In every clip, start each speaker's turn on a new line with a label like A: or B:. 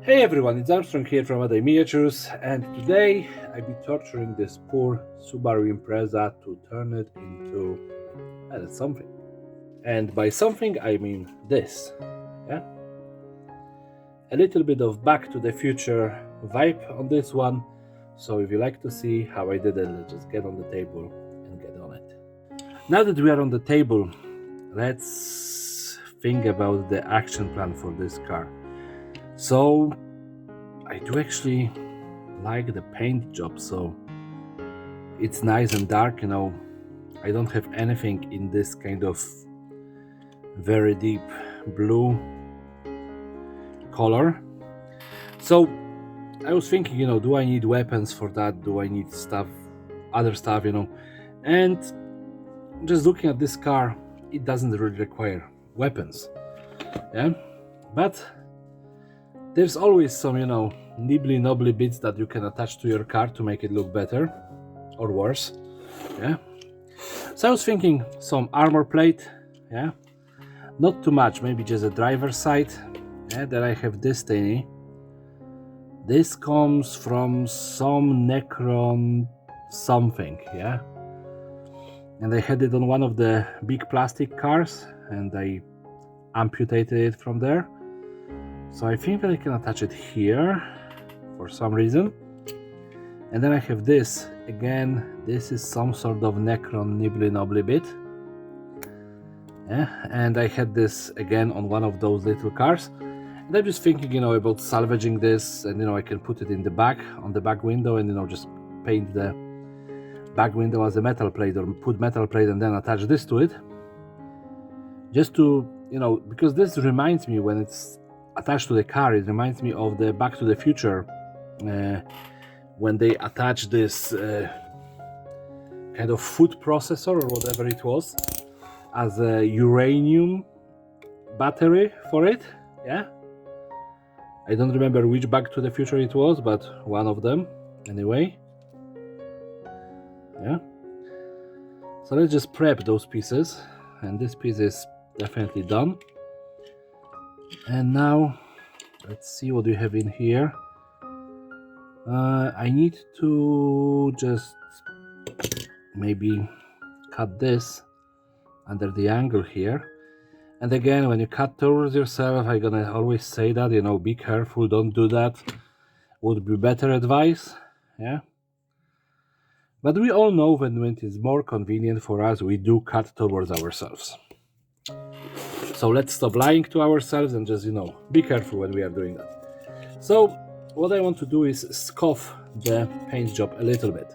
A: Hey everyone, it's Armstrong here from Other Miniatures, and today I'll be torturing this poor Subaru Impreza to turn it into something. And by something I mean this, yeah? A little bit of Back to the Future vibe on this one, so if you like to see how I did it, let's just get on the table and get on it. Now that we are on the table, let's think about the action plan for this car. So I do actually like the paint job, so it's nice and dark, I don't have anything in this kind of very deep blue color. So I was thinking, do I need weapons for that? Do I need other stuff, and just looking at this car, it doesn't really require weapons, yeah, but there's always some, nibbly knobbly bits that you can attach to your car to make it look better or worse, yeah. So I was thinking some armor plate, yeah, not too much, maybe just a driver's side, yeah. Then I have this thingy. This comes from some Necron something, yeah, and I had it on one of the big plastic cars and I amputated it from there. So I think that I can attach it here for some reason. And then I have this. Again, this is some sort of Necron nibbly knobbly bit. Yeah, and I had this again on one of those little cars. And I'm just thinking, about salvaging this, and I can put it in the back, on the back window, and just paint the back window as a metal plate, or put metal plate and then attach this to it. Just to, because this reminds me, when it's attached to the car, it reminds me of the Back to the Future, when they attach this kind of food processor or whatever it was as a uranium battery for it, yeah. I don't remember which Back to the Future it was, but one of them anyway, yeah. So let's just prep those pieces, and this piece is definitely done. And now let's see what we have in here. I need to just maybe cut this under the angle here. And again, when you cut towards yourself, I'm gonna always say that, be careful, don't do that. Would be better advice, yeah. But we all know when it is more convenient for us, we do cut towards ourselves. So let's stop lying to ourselves and just, be careful when we are doing that. So what I want to do is scuff the paint job a little bit.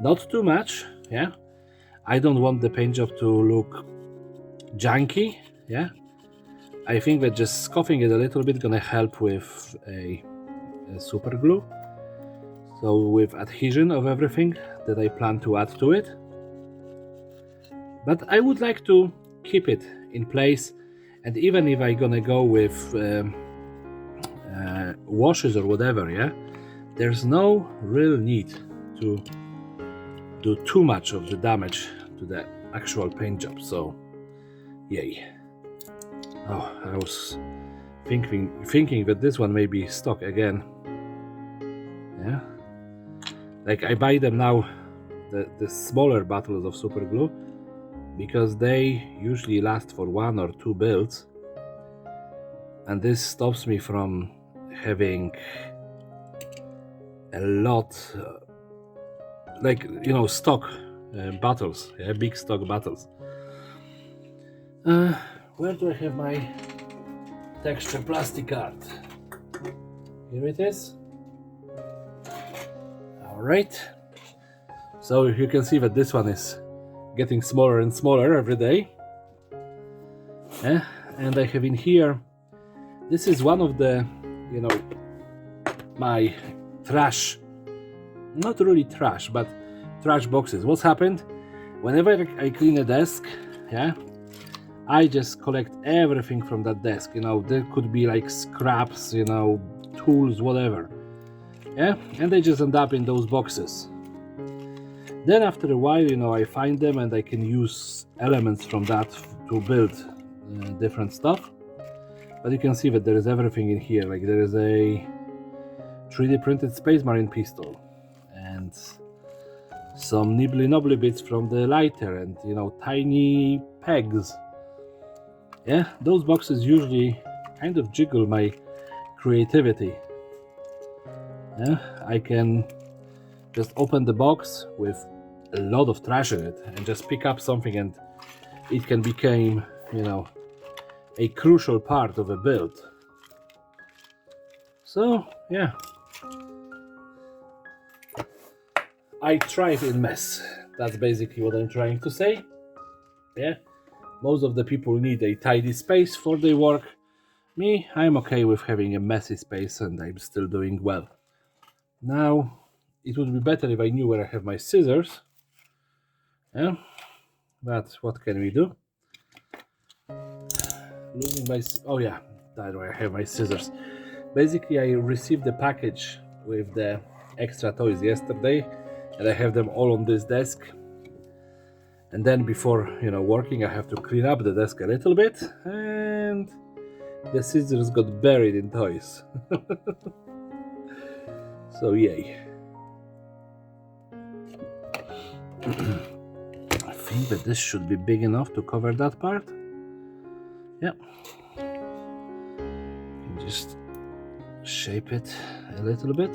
A: Not too much, yeah. I don't want the paint job to look junky, yeah. I think that just scuffing it a little bit gonna help with a super glue. So with adhesion of everything that I plan to add to it. But I would like to keep it in place. And even if I'm gonna go with washes or whatever, yeah, there's no real need to do too much of the damage to the actual paint job. So, yay! Oh, I was thinking that this one may be stock again. Yeah, like I buy them now, the smaller bottles of super glue, because they usually last for 1 or 2 builds, and this stops me from having a lot stock bottles, yeah, big stock bottles. Where do I have my texture plastic art? Here it is. All right, so you can see that this one is getting smaller and smaller every day. Yeah, and I have in here, this is one of the, my trash, not really trash, but trash boxes. What's happened? Whenever I clean a desk, yeah, I just collect everything from that desk. There could be like scraps, tools, whatever. Yeah, and they just end up in those boxes. Then after a while, I find them and I can use elements from that to build different stuff. But you can see that there is everything in here. Like there is a 3D printed Space Marine pistol, and some nibbly-knobbly bits from the lighter, and tiny pegs. Yeah, those boxes usually kind of jiggle my creativity. Yeah, I can just open the box with a lot of trash in it and just pick up something, and it can become, a crucial part of a build. So yeah, I thrive in mess. That's basically what I'm trying to say. Yeah, most of the people need a tidy space for their work. Me, I'm okay with having a messy space, and I'm still doing well. Now, it would be better if I knew where I have my scissors. Yeah, but what can we do? Losing my... Oh yeah, that's where I have my scissors. Basically, I received the package with the extra toys yesterday, and I have them all on this desk. And then before, working, I have to clean up the desk a little bit, and the scissors got buried in toys. So yay. I think that this should be big enough to cover that part. Yeah. Just shape it a little bit.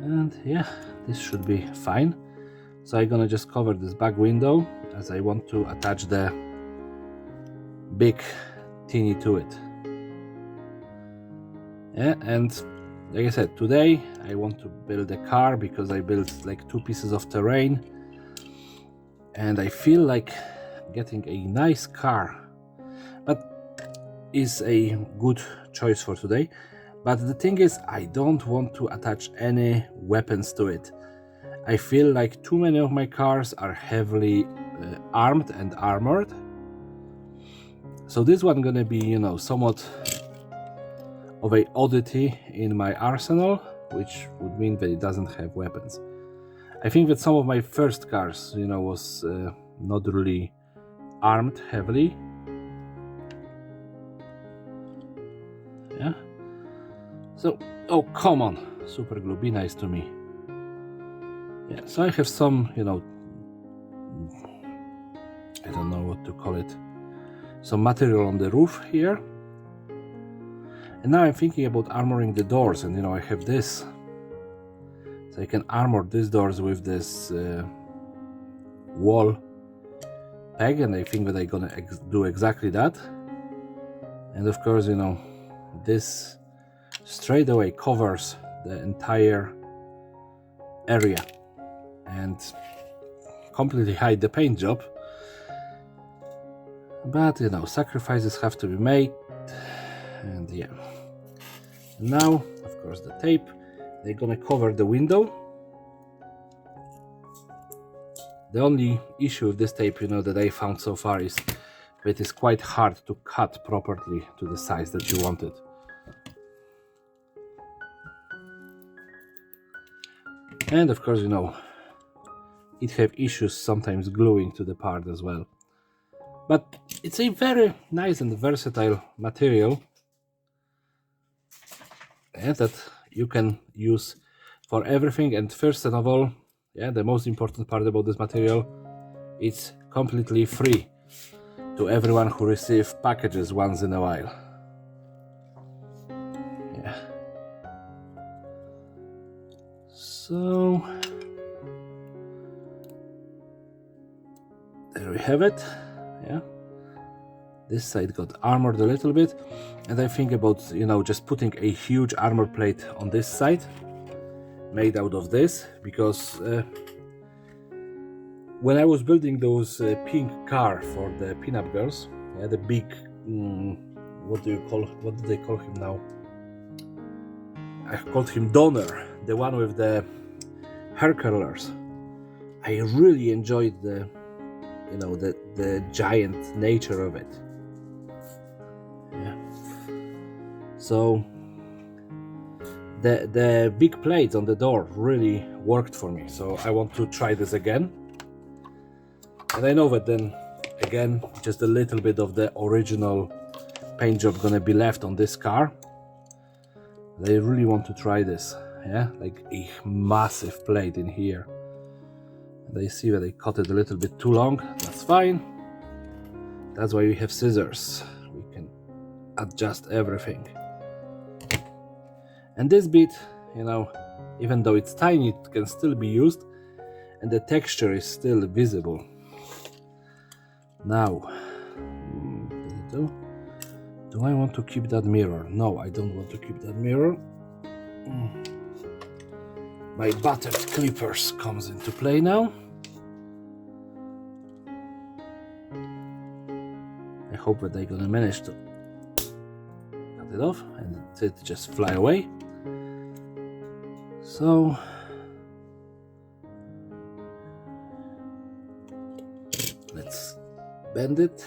A: And yeah, this should be fine. So I'm gonna just cover this back window, as I want to attach the big tinny to it. Yeah, and like I said, today I want to build a car because I built like 2 pieces of terrain, and I feel like getting a nice car, but is a good choice for today. But the thing is, I don't want to attach any weapons to it. I feel like too many of my cars are heavily armed and armored. So this one gonna be, somewhat of a oddity in my arsenal, which would mean that it doesn't have weapons. I think that some of my first cars, was not really armed heavily. Yeah. So, oh come on, super glue, be nice to me. Yeah, so I have some, I don't know what to call it, some material on the roof here. And now I'm thinking about armoring the doors, and I have this. So I can armor these doors with this wall peg, and I think that I'm gonna do exactly that. And of course, this straight away covers the entire area and completely hide the paint job. But sacrifices have to be made, and yeah. Now, of course, the tape, they're gonna cover the window. The only issue with this tape, that I found so far is that it is quite hard to cut properly to the size that you want it. And of course, it have issues sometimes gluing to the part as well. But it's a very nice and versatile material, that you can use for everything. And first of all, the most important part about this material, it's completely free to everyone who receives packages once in a while. Yeah. So there we have it. Yeah. This side got armored a little bit, and I think about, just putting a huge armor plate on this side, made out of this, because when I was building those pink car for the pinup girls, the big, what do they call him now? I called him Donner, the one with the hair curlers. I really enjoyed the giant nature of it. Yeah. So the big plates on the door really worked for me. So I want to try this again. And I know that then again, just a little bit of the original paint job gonna be left on this car. They really want to try this, yeah, like a massive plate in here. They see that they cut it a little bit too long. That's fine. That's why we have scissors. We can adjust everything. And this bit, you know, even though it's tiny, it can still be used, and the texture is still visible. Now, do I want to keep that mirror? No, I don't want to keep that mirror. My buttered clippers comes into play now. I hope that they're gonna manage to cut it off and it just fly away. So let's bend it.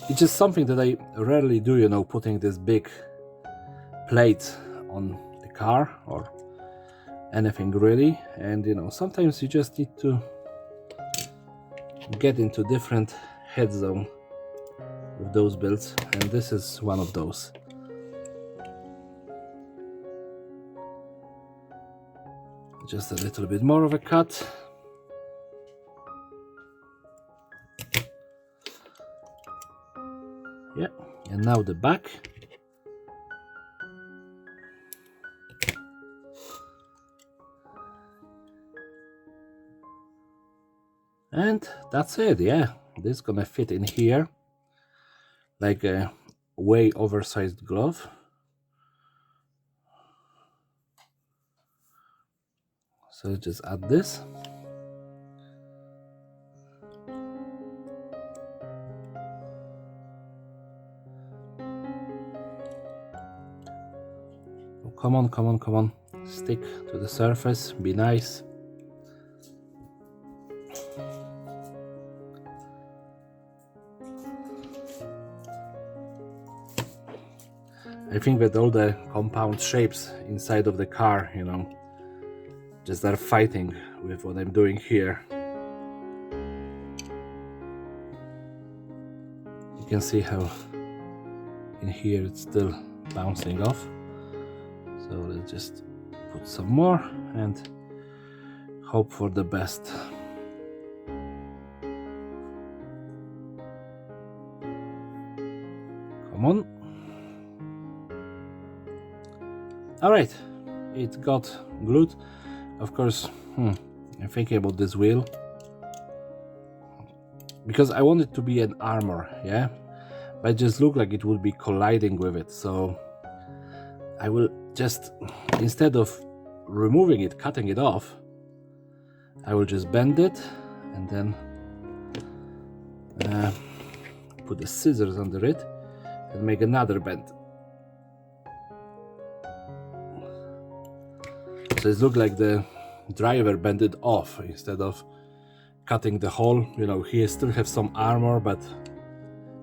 A: It's just something that I rarely do, you know, putting this big plate on the car or anything really. And you know, sometimes you just need to get into different head zone with those builds, and this is one of those. Just a little bit more of a cut. Yeah, and now the back. And that's it, yeah. This is gonna fit in here like a way oversized glove. So just add this. Oh, come on, come on, come on. Stick to the surface, be nice. I think that all the compound shapes inside of the car, you know, just are fighting with what I'm doing here. You can see how in here it's still bouncing off. So let's just put some more and hope for the best. Come on. All right, it got glued. Of course, I'm thinking about this wheel because I want it to be an armor, yeah, but it just looked like it would be colliding with it. So I will just, instead of removing it, cutting it off, I will just bend it and then put the scissors under it and make another bend. So it looks like the driver bent it off instead of cutting the hole. You know, he still has some armor, but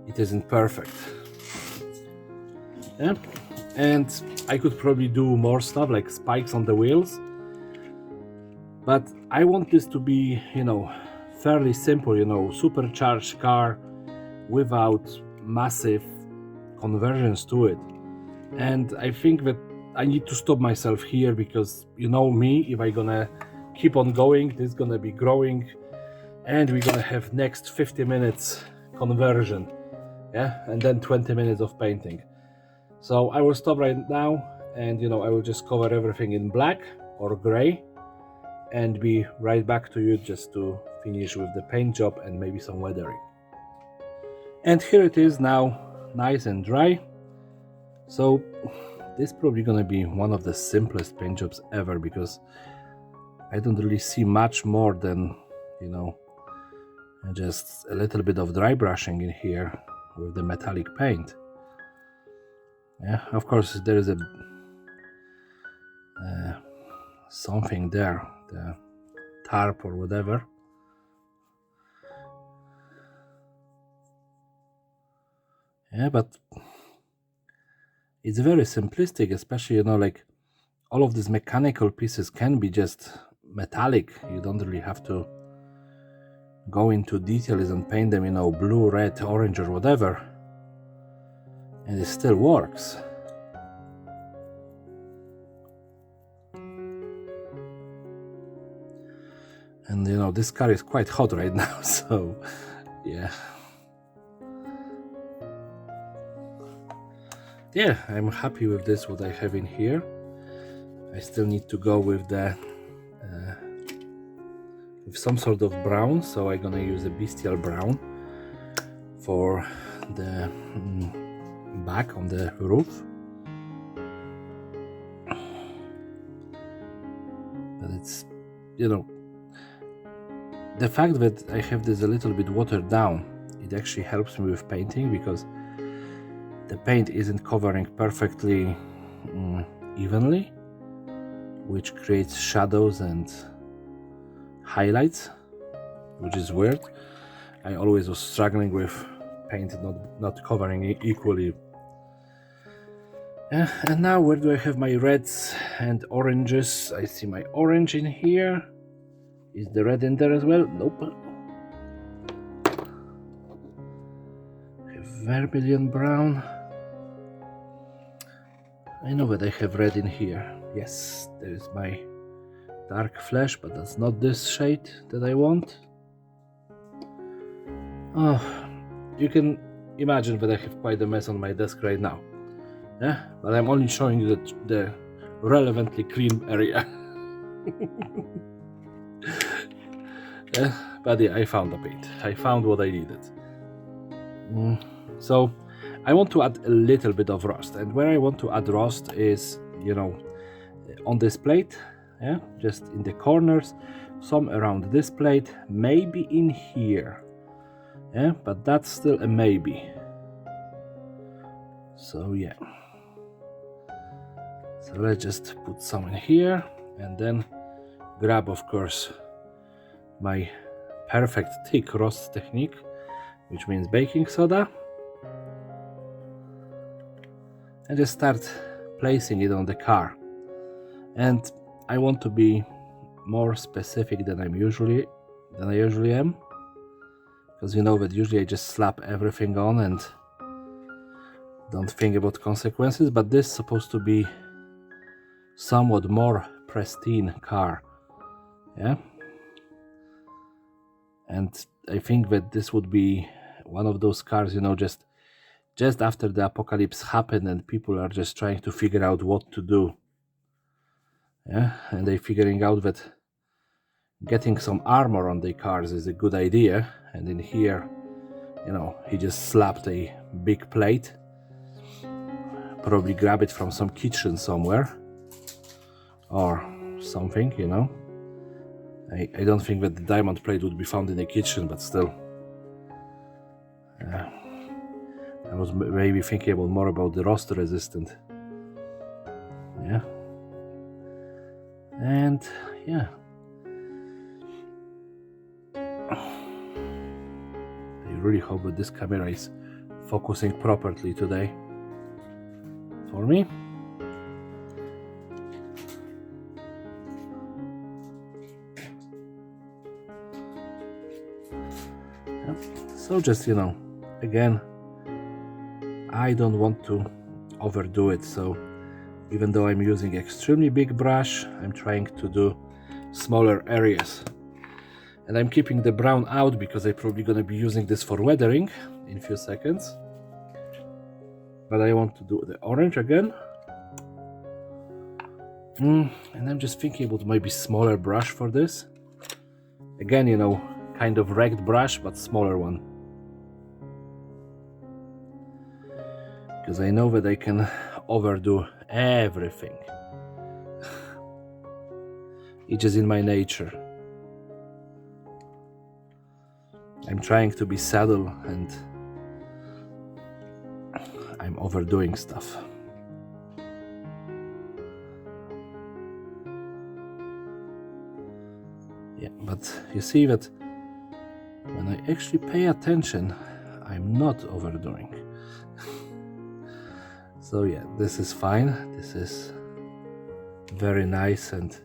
A: it isn't perfect. Yeah, and I could probably do more stuff like spikes on the wheels, but I want this to be, you know, fairly simple, you know, supercharged car without massive conversions to it. And I think that I need to stop myself here because, you know me, if I'm gonna keep on going, this is gonna be growing and we're gonna have next 50 minutes conversion, yeah, and then 20 minutes of painting. So I will stop right now and, you know, I will just cover everything in black or gray and be right back to you just to finish with the paint job and maybe some weathering. And here it is now, nice and dry. So this is probably gonna be one of the simplest paint jobs ever because I don't really see much more than, you know, just a little bit of dry brushing in here with the metallic paint. Yeah, of course there is a something there, the tarp or whatever. Yeah, but it's very simplistic, especially, you know, like all of these mechanical pieces can be just metallic. You don't really have to go into details and paint them, you know, blue, red, orange, or whatever, and it still works. And you know, this car is quite hot right now, so yeah. Yeah, I'm happy with this, what I have in here. I still need to go with the with some sort of brown, so I'm gonna use a bestial brown for the back on the roof. But it's, you know, the fact that I have this a little bit watered down, it actually helps me with painting, because the paint isn't covering perfectly evenly, which creates shadows and highlights, which is weird. I always was struggling with paint not covering equally. And now where do I have my reds and oranges? I see my orange in here. Is the red in there as well? Nope. I have vermilion brown. I know that I have red in here. Yes, there is my dark flesh, but that's not this shade that I want. Oh, you can imagine that I have quite a mess on my desk right now. Yeah, but I'm only showing you the relevantly clean area. Yeah, but yeah, I found the paint. I found what I needed. So I want to add a little bit of rust, and where I want to add rust is, you know, on this plate, yeah, just in the corners, some around this plate, maybe in here, yeah, but that's still a maybe. So yeah, so let's just put some in here, and then grab, of course, my perfect thick rust technique, which means baking soda, and just start placing it on the car. And I want to be more specific than I usually am, because you know that usually I just slap everything on and don't think about consequences, but this is supposed to be somewhat more pristine car, yeah. And I think that this would be one of those cars, you know, just after the apocalypse happened and people are just trying to figure out what to do, yeah, and they're figuring out that getting some armor on their cars is a good idea. And in here, you know, he just slapped a big plate, probably grab it from some kitchen somewhere or something, you know. I don't think that the diamond plate would be found in the kitchen, but still. I was maybe thinking more about the rust resistant. Yeah. And yeah. I really hope that this camera is focusing properly today for me. Yeah. So just, you know, again, I don't want to overdo it, so even though I'm using extremely big brush, I'm trying to do smaller areas. And I'm keeping the brown out because I'm probably going to be using this for weathering in a few seconds. But I want to do the orange again. And I'm just thinking about maybe smaller brush for this. Again, you know, kind of ragged brush, but smaller one. Because I know that I can overdo everything. It's just in my nature. I'm trying to be subtle and I'm overdoing stuff. Yeah, but you see that when I actually pay attention, I'm not overdoing. So yeah, this is fine. This is very nice, and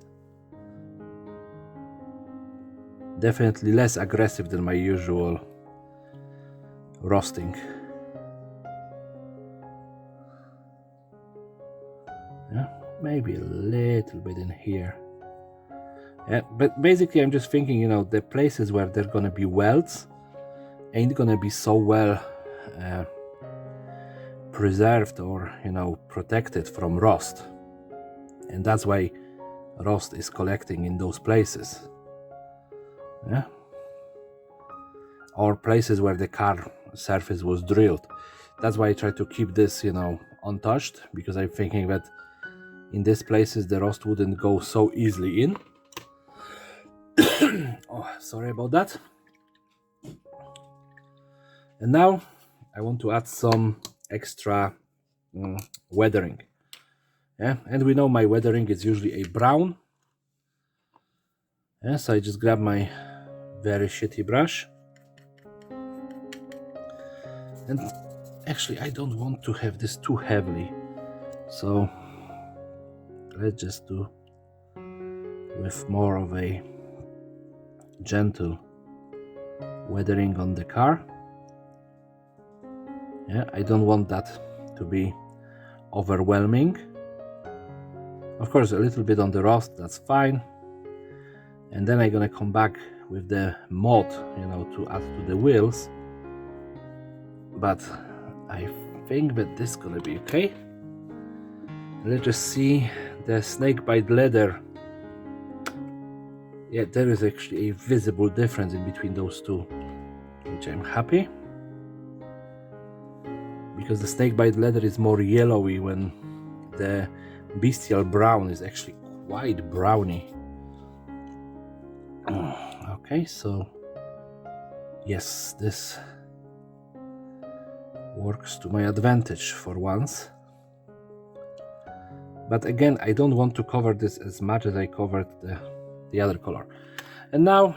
A: definitely less aggressive than my usual roasting. Yeah, maybe a little bit in here. Yeah, but basically I'm just thinking, you know, the places where there are gonna be welds ain't gonna be so well preserved or, you know, protected from rust, and that's why rust is collecting in those places. Yeah, or places where the car surface was drilled. That's why I try to keep this, you know, untouched, because I'm thinking that in these places the rust wouldn't go so easily in. Oh, sorry about that. And now I want to add some extra weathering. Yeah, and we know my weathering is usually a brown. Yeah, so I just grab my very shitty brush, and actually I don't want to have this too heavily, so let's just do with more of a gentle weathering on the car. Yeah, I don't want that to be overwhelming. Of course, a little bit on the rust, that's fine. And then I'm gonna come back with the mod, you know, to add to the wheels. But I think that this is gonna be okay. Let's just see the snakebite leather. Yeah, there is actually a visible difference in between those two, which I'm happy, because the snakebite leather is more yellowy when the bestial brown is actually quite browny. Okay, so yes, this works to my advantage for once. But again, I don't want to cover this as much as I covered the other color. And now,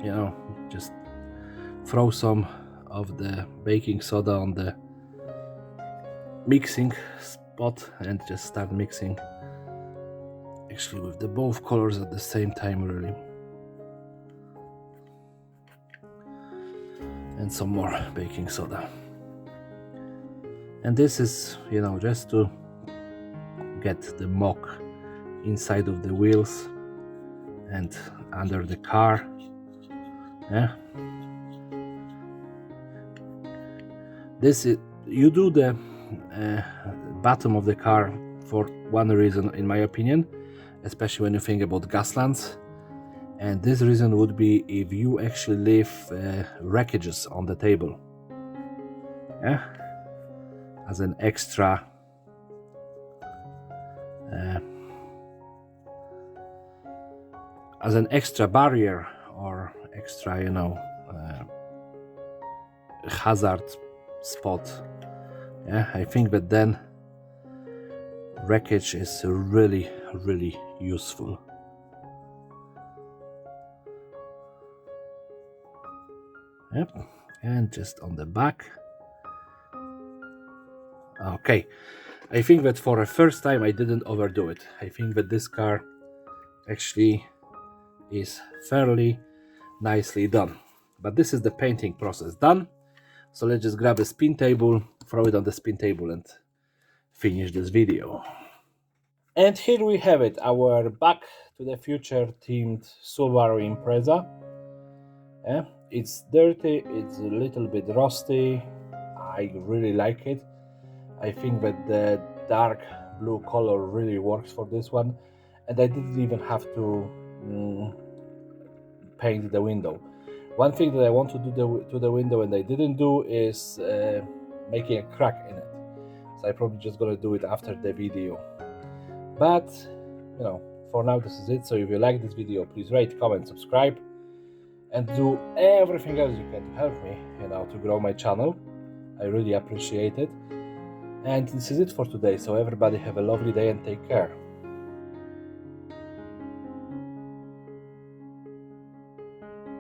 A: you know, just throw some of the baking soda on the mixing spot and just start mixing actually with the both colors at the same time, really. And some more baking soda. And this is, you know, just to get the mock inside of the wheels and under the car. Yeah, this is, you do the bottom of the car for one reason, in my opinion, especially when you think about Gaslands. And this reason would be if you actually leave wreckages on the table, yeah, as an extra barrier or extra, you know, hazard spot. Yeah, I think that then wreckage is really, really useful. Yep, and just on the back. Okay, I think that for a first time I didn't overdo it. I think that this car actually is fairly nicely done. But this is the painting process done. So let's just grab a spin table, throw it on the spin table and finish this video. And here we have it, our Back to the Future themed Subaru Impreza. Yeah, it's dirty, it's a little bit rusty. I really like it. I think that the dark blue color really works for this one, and I didn't even have to paint the window. One thing that I want to do to the window and I didn't do is making a crack in it. So I'm probably just gonna do it after the video. But you know, for now this is it. So if you like this video, please rate, comment, subscribe, and do everything else you can to help me, you know, to grow my channel. I really appreciate it. And this is it for today. So everybody have a lovely day and take care.